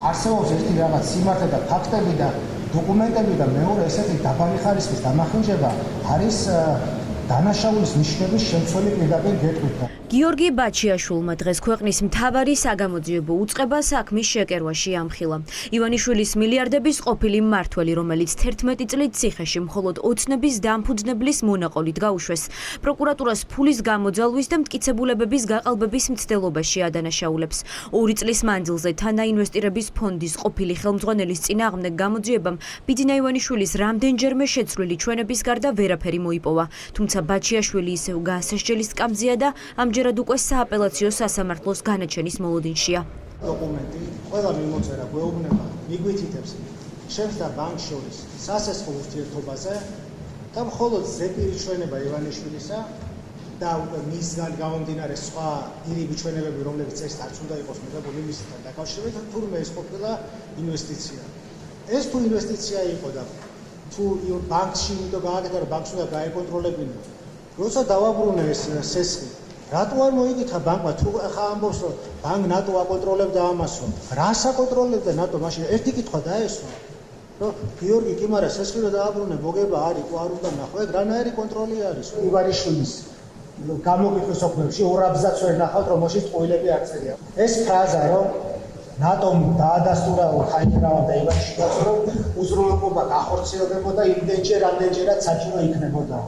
არსებობს ერთი რაღაც სიმართლე და ფაქტები და დოკუმენტები და მეორე ესეთი დაბალი ხარისხის დამახინჯება არის დანაშაულის ნიშნების შემცველი პირდაპირ გეტყვით. გიორგი ბაჩიაშვილმა დღეს ქვეყნის მთავარი საგამოძიებო უწყება საქმის შეკერვაში ამხილა. ივანიშვილის მილიარდების ყოფილი მმართველი, რომელიც 11 წლით ციხეში მხოლოდ ოცნების დამფუძნებლის მონაყოლით გაუშვეს, პროკურატურას ფულის გამოძალვის და მტკიცებულებების გაყალბების მცდელობაში ადანაშაულებს. 2 წლის მანძილზე თანაინვესტირების ფონდის ყოფილი ხელმძღვანელის წინააღმდეგ გამოძიებამ ბიძინა ივანიშვილის რამდენჯერმე შეცვლილი ჩვენების გარდა ვერაფერი მოიპოვა. თუმცა ბაჩიაშვილი ისევ გასასჯელის სკამზეა და ამჯერად უკვე სააპელაციო სასამართლოს განაჩენის მოლოდინშია. დოკუმენტი ყველა მიმოწერა გვეუბნება მიგვითითებს შენს და ბანკს შორის სასესხო ურთიერთობაზე და მხოლოდ ზეპირი ჩვენება ივანიშვილისა და უკვე მისგან გამომდინარე სხვა ირიბი ჩვენებები, რომლებიც ეს არც უნდა იყოს მიღებული მისთან დაკავშირებით, თურმე ეს ყოფილა ინვესტიცია. ეს თუ ინვესტიცია იყო და თუ ბანკში იმიტომ გააკეთა, რომ ბანკს უნდა გაეკონტროლებინა. როცა დავაბრუნე ეს სესხი, რატო არ მოიგითა ბანკმა, თუ ახლა ამბობს, რომ ბანკ ნატო აკონტროლებდა ამასო, რას აკონტროლებდა ნატო, მაშინ ერთი კითხვა დაესვა, რომ გიორგი კი მარა სესხი რომ დავაბრუნე, მოგება არის, თუ არ უნდა ნახო, ეგ რანაირი კონტროლი არის. ივანიშვილის გამოკითხვის ოფნებში ორაბზაც ვერ ნახავთ, რომ მოშიც ყოილები არ წერია. ეს ფრაზა, რომ ნატომ დაადასტურა ხაინრავა და ივანიშვილს, რომ უზრუნველყოფა გახორციელდებოდა იმდენჯერ, ამდენჯერაც საჭირო იქნებოდა.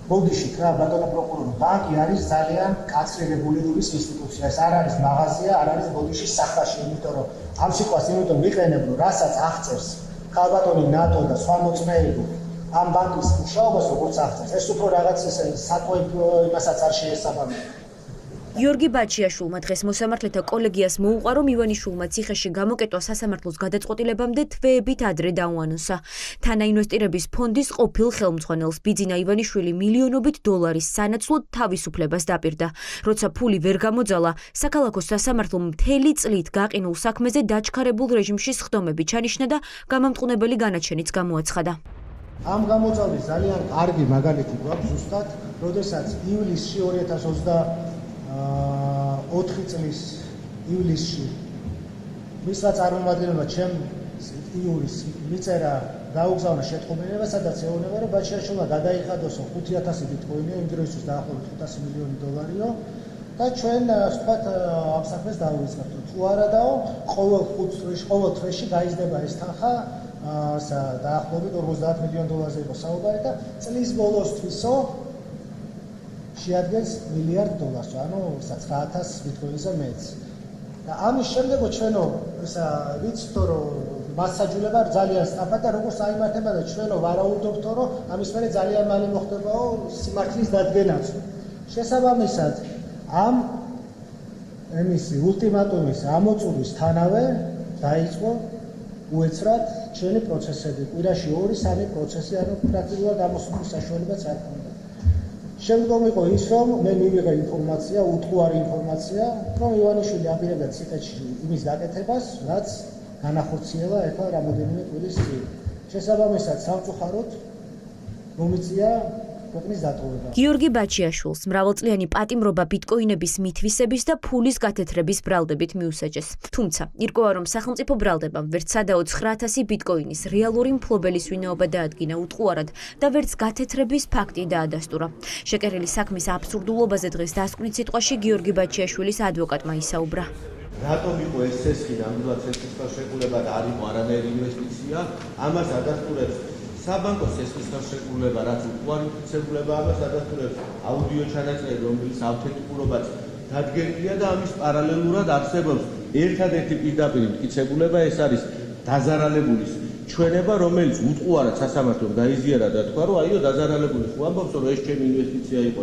ბოდიშით რა ბატონო პროკურორი, ბანკი არის ძალიან კაცრი რეგულირების ინსტიტუცია. ეს არ არის მაღაზია, არ არის ბოდიშის სახაში, იმიტომ რომ ამ სიტყვას იმიტომ ვიყენებ, რომ რასაც აღწერს ქალბატონი ნატო და სხვა მოწმეები ამ ბანკის მუშაობას როგორც აღწერს, ეს უფრო რაღაც საკვებ იმასაც არ შეესაბამება. გიორგი ბაჩიაშვილმა დღეს მოსამართლეთა კოლეგიას მოუყვა, რომ ივანიშვილმა ციხეში გამოკეტვა სასამართლოს გადაწყვეტილებამდე თვეებით ადრე დაუანონსა. თანაინვესტირების ფონდის ყოფილ ხელმძღვანელს ბიძინა ივანიშვილი მილიონობით დოლარის სანაცვლოდ თავისუფლებას დაპირდა. როცა ფული ვერ გამოძალა, საქალაქო სასამართლომ მთელი წლით გაყინულ საქმეზე დაჩქარებულ რეჟიმში სხდომები ჩანიშნა და გამამტყუნებელი განაჩენიც გამოაცხადა. ამ გამოძალვის ძალიან კარგი მაგალითი გვაქვს ზუსტად, როდესაც ივლისში 2024 წლის ივლისში მისმა წარმომადგენელმა ჩემ იურის მიწერა დაუგზავნა შეთქმულება, სადაც ეუბნება, რომ ბაჩიაშვილმა გადაიხადოსო 5000 ბიტკოინი, იმ დროისთვის დაახლოებით 500 მილიონი დოლარიო და ჩვენ ვთქვათ ამ საქმეს დავიწყებთ. თუ არადაო, ყოველ თვეში გაიზრდება ეს თანხა დაახლოებით 50 მილიონ დოლარზე იყო საუბარი და წლის ბოლოსთვისო შეადგენს მილიარდ დოლარს, ანუ 9000 ბიტკოინზე მეც. და ამის შემდეგო ჩვენო ვიცით რომ მასაჯულება ძალიან სწრაფად და როგორც აიმართება და ჩვენო ვარაუდობთ რომ ამის მერე ძალიან მალე მოხდებაო სიმართლის დადგენაც. შესაბამისად ამ ემისი ულტიმატუმის ამოწურვისთანავე დაიწყო უეცრად ჩვენი პროცესები. კვირაში 2-3 პროცესი, ანუ პრაქტიკულად ამოსვლის საშუალებაც არ ჰქონდა. შემდგომ იყო ის, რომ მე მივიღე ინფორმაცია, უთყუარი ინფორმაცია, რომ ივანიშვილი აპირებდა ციხეში იმის გაკეთებას, რაც განახორციელა ეხლა რამოდენიმე კვირის წინ. შესაბამისად, სამწუხაროდ მომიწია ქვეყნის დატოვება. გიორგი ბაჩიაშვილს მრავალწლიანი პატიმრობა ბიტკოინების მითვისების და ფულის გათეთრების ბრალდებით მიუსაჯეს. თუმცა, ირკვევა, რომ სახელმწიფო ბრალდებამ ვერც სადაო 9000 ბიტკოინის რეალური მფლობელის ვინაობა დაადგინა უთყუარად და ვერც გათეთრების ფაქტი დაადასტურა. შეკერილი საქმის აბსურდულობაზე დღეს დასკვნით სიტყვაში გიორგი ბაჩიაშვილის ადვოკატმა ისაუბრა. რატომ იყო ეს სესხი ნამდვილად სესხისგან შეკრულება და არ იყო არანაირი ინვესტიცია, ამას ადასტურებს საბანკო სესხისგან შეკრულება, რაც უყუარი მტკიცებულება, ამას ადასტურებს აუდიო ჩანაწერი, რომლის ავთენტიკურობაც დადგენილია და ამის პარალელურად არსებობს ერთადერთი პირდაპირ მტკიცებულება, ეს არის დაზარალებულის ჩვენება, რომელიც უთყუარად სასამართლომ გაიზიარა და თქვა, რომ აიო დაზარალებული ხო ამბობს, რომ ეს ჩემი ინვესტიცია იყო,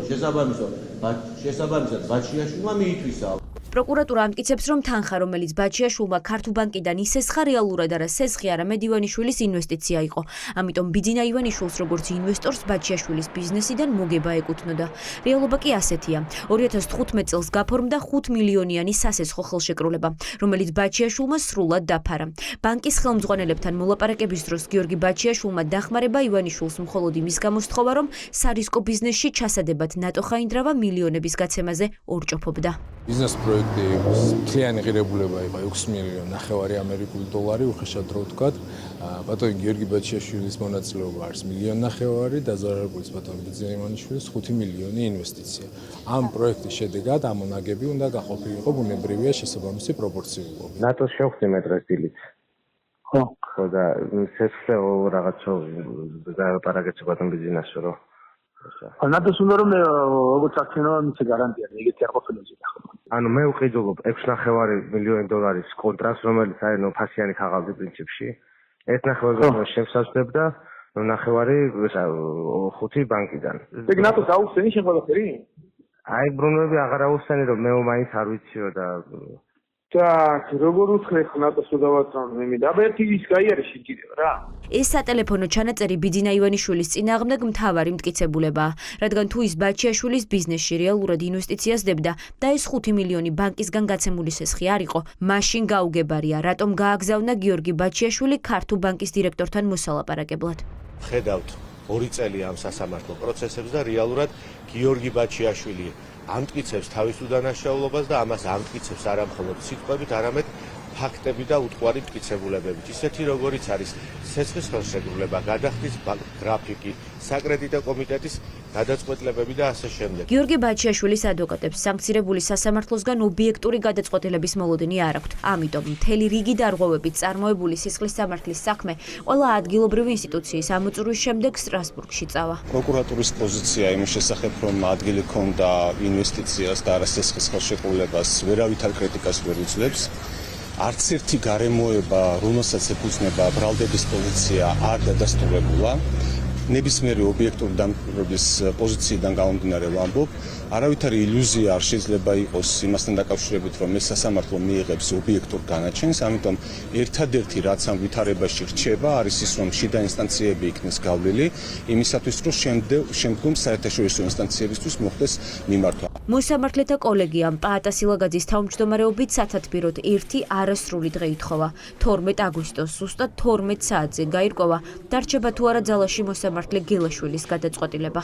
შესაბამისად ბაჩიაშვილმა მიითვისა. პროკურატურა ამტკიცებს, რომ თანხა, რომელიც ბაჩიაშვილმა ქართულ ბანკიდან ისესხა რეალურად არა სესხი, არამედ ივანიშვილის ინვესტიცია იყო. ამიტომ ბიძინა ივანიშვილს როგორც ინვესტორს ბაჩიაშვილის ბიზნესიდან მოგება ეკუთვნოდა. რეალობა კი ასეთია. 2015 წელს გაფორმდა 5 მილიონიანი სასესხო ხელშეკრულება, რომელიც ბაჩიაშვილმა სრულად დაფარა. ბანკის ხელმძღვანელებთან მოლაპარაკების დროს გიორგი ბაჩიაშვილმა დახმარება ივანიშვილს მხოლოდ იმის გამოსთხოვა, რომ სარისკო ბიზნესში ჩასადებად ნატო ხაინდრავა მილიონების გაცემაზე ორჭოფობდა. Business პროექტი მთლიანი ღირებულება იყო 6 მილიონი ნახევარი ამერიკული დოლარი, უხეშად რო ვთქვათ. ბატონი გიორგი ბაჩიაშვილის მონაწილეობა არის 1,5 მილიონი, დაზარალების ბატონი ბიძინა ივანიშვილის 5 მილიონი ინვესტიცია. ამ პროექტის შედეგად ამონაგები უნდა გაყოფილიყო ბუნებრივია შესაბამისი პროპორციულობით. ნატოს შევხვდი მე დღეს დილით. ხო და სესხე რაღაცა დაპარაკეთ ბატონ ბიძინას რომ ნატოს უნდა რომ როგორც აქციონერმა მიცე გარანტია ეგეთი არ ყოფილა ხო. ანუ მე ვყიდულობ 6,5 მილიონი დოლარის კონტრაქტს, რომელიც არის ფასიანი ქაღალდი პრინციპში. 1,5 შემსაზღვრებდა 1,5 ბანკიდან. ეგ ნატოს აუხსენი შენ ყველაფერი? აი ბრუნვები აღარ აუხსენი რომ მე მაინც არ ვიციო და როგორ უცხრე ნატოს დავაწყო მე დაბეთი ის გაიარე შეიძლება რა. ეს სატელეფონო ჩანაწერი ბიძინა ივანიშვილის წინააღმდეგ მთავარი მტკიცებულებაა, რადგან თუ ის ბაჩიაშვილის ბიზნესში რეალურად ინვესტიციას დებდა და ეს 5 მილიონი ბანკისგან გაცემული სესხი არ იყო, მაშინ გაუგებარია, რატომ გააგზავნა გიორგი ბაჩიაშვილი ქართულ ბანკის დირექტორთან მოსალაპარაკებლად. ხედავთ 2 წელი ამ სასამართლო პროცესებს და რეალურად გიორგი ბაჩიაშვილი ამტკიცებს თავის უდანაშაულობას და ამას ამტკიცებს არა მხოლოდ სიტყვებით, არამედ ფაქტები და უტყვარი მტკიცებულებებით. ისეთი როგორიც არის სესხის ხელშეკრულება, გადახდის გრაფიკი, საკრედიტო კომიტეტის გადაწყვეტილებები და ასე შემდეგ. გიორგი ბაჩიაშვილის ადვოკატებს სანქცირებული სასამართლოსგან ობიექტური გადაწყვეტილების მოლოდინი არ აქვთ. ამიტომ მთელი რიგი დარღვევებით წარმოებული სისხლის სამართლის საქმე ყველა ადგილობრივი ინსტიტუციის ამოწურვის შემდეგ სტრასბურგში წავა. პროკურატურის პოზიცია იმის შესახებ, რომ ადგილი ჰქონდა ინვესტიციას და არა სესხის ხელშეკრულებას, ვერავითარ კრიტიკას ვერ უძლებს. არც ერთი გარემოება, რომელსაც ეფუძნება ბრალდების პოზიცია, არ დადასტურებულა. ნებისმიერი ობიექტური დამკვირვებლის პოზიციიდან გამომდინარე ვამბობ, არავითარი ილუზია არ შეიძლება იყოს იმასთან დაკავშირებით, რომ ეს სასამართლო მიიღებს ობიექტურ განაჩენს, ამიტომ ერთადერთი რაც ამ ვითარებაში რჩება, არის ის, რომ შიდა ინსტანციები იქნეს გავლილი, იმისათვის, რომ შემდგომ საერთაშორისო ინსტანციებისთვის მოხდეს მიმართვა. მოსამართლეთა კოლეგიამ პაატა სილაგაძის თავმჯდომარეობით სათათბიროდ ერთი არასრული დღე ითხოვა. 12 აგვისტოს ზუსტად 12 საათზე გაირკვევა, დარჩება თუ არა ძალაში მოსამართლე გელაშვილის გადაწყვეტილება.